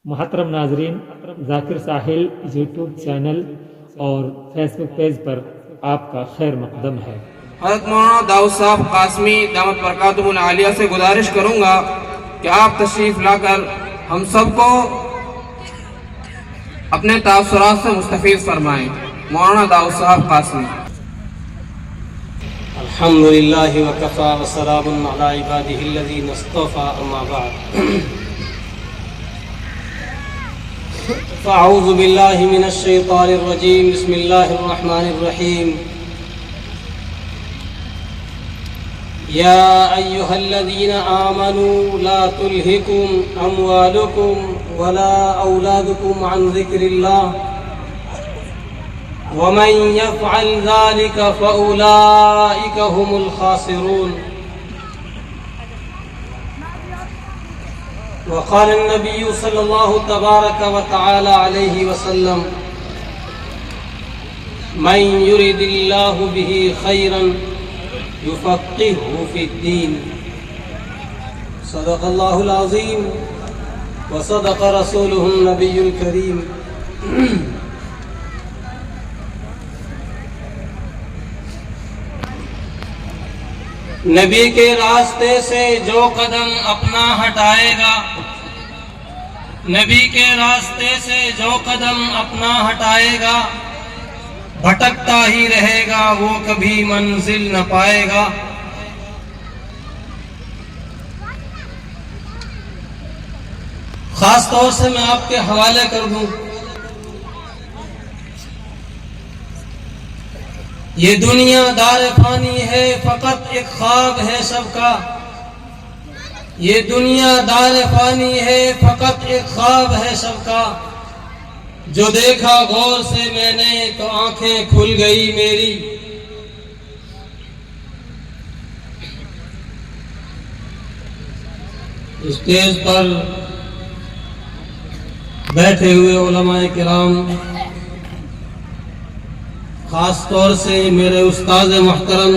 محترم ناظرین، ذاکر ساحل YouTube channel اور فیس بک پیج پر آپ کا خیر مقدم ہے۔ حضرت مولانا داؤد صاحب قاسمی دامت برکاتہم العالیہ سے گزارش کروں گا کہ آپ تشریف لا کر ہم سب کو اپنے تاثرات سے مستفید فرمائیں۔ مولانا داؤد صاحب قاسمی۔ الحمدللہ وکفا وسلام علی عبادہ الذین اصطفى، اما بعد فاعوذ باللہ من الشیطان الرجیم، بسم اللہ الرحمن الرحیم۔ یا ایہا الذین آمنوا لا تلہکم اموالکم ولا اولادکم عن ذکر اللہ، ومن يفعل ذلك فأولئك هم الخاسرون۔ وقال النبي صلى الله تبارك وتعالى عليه وسلم: من يرد الله به خيرا يفقهه في الدين۔ صدق الله العظيم وصدق رسوله النبي الكريم۔ نبی کے راستے سے جو قدم اپنا ہٹائے گا، نبی کے راستے سے جو قدم اپنا ہٹائے گا، بھٹکتا ہی رہے گا، وہ کبھی منزل نہ پائے گا۔ خاص طور سے میں آپ کے حوالے کر دوں، یہ دنیا دار فانی ہے، فقط ایک خواب ہے سب کا۔ یہ دنیا دار فانی ہے، فقط ایک خواب ہے سب کا۔ جو دیکھا غور سے میں نے تو آنکھیں کھل گئی میری۔ اسٹیج پر بیٹھے ہوئے علماء کرام، خاص طور سے میرے استاد محترم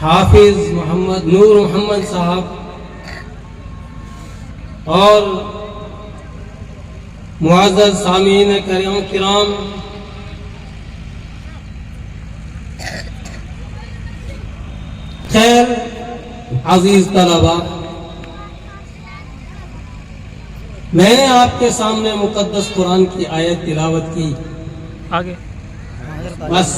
حافظ محمد نور محمد صاحب، اور معزز سامعین کرام، خیر عزیز طلبہ، میں نے آپ کے سامنے مقدس قرآن کی آیت تلاوت کی، آگے بس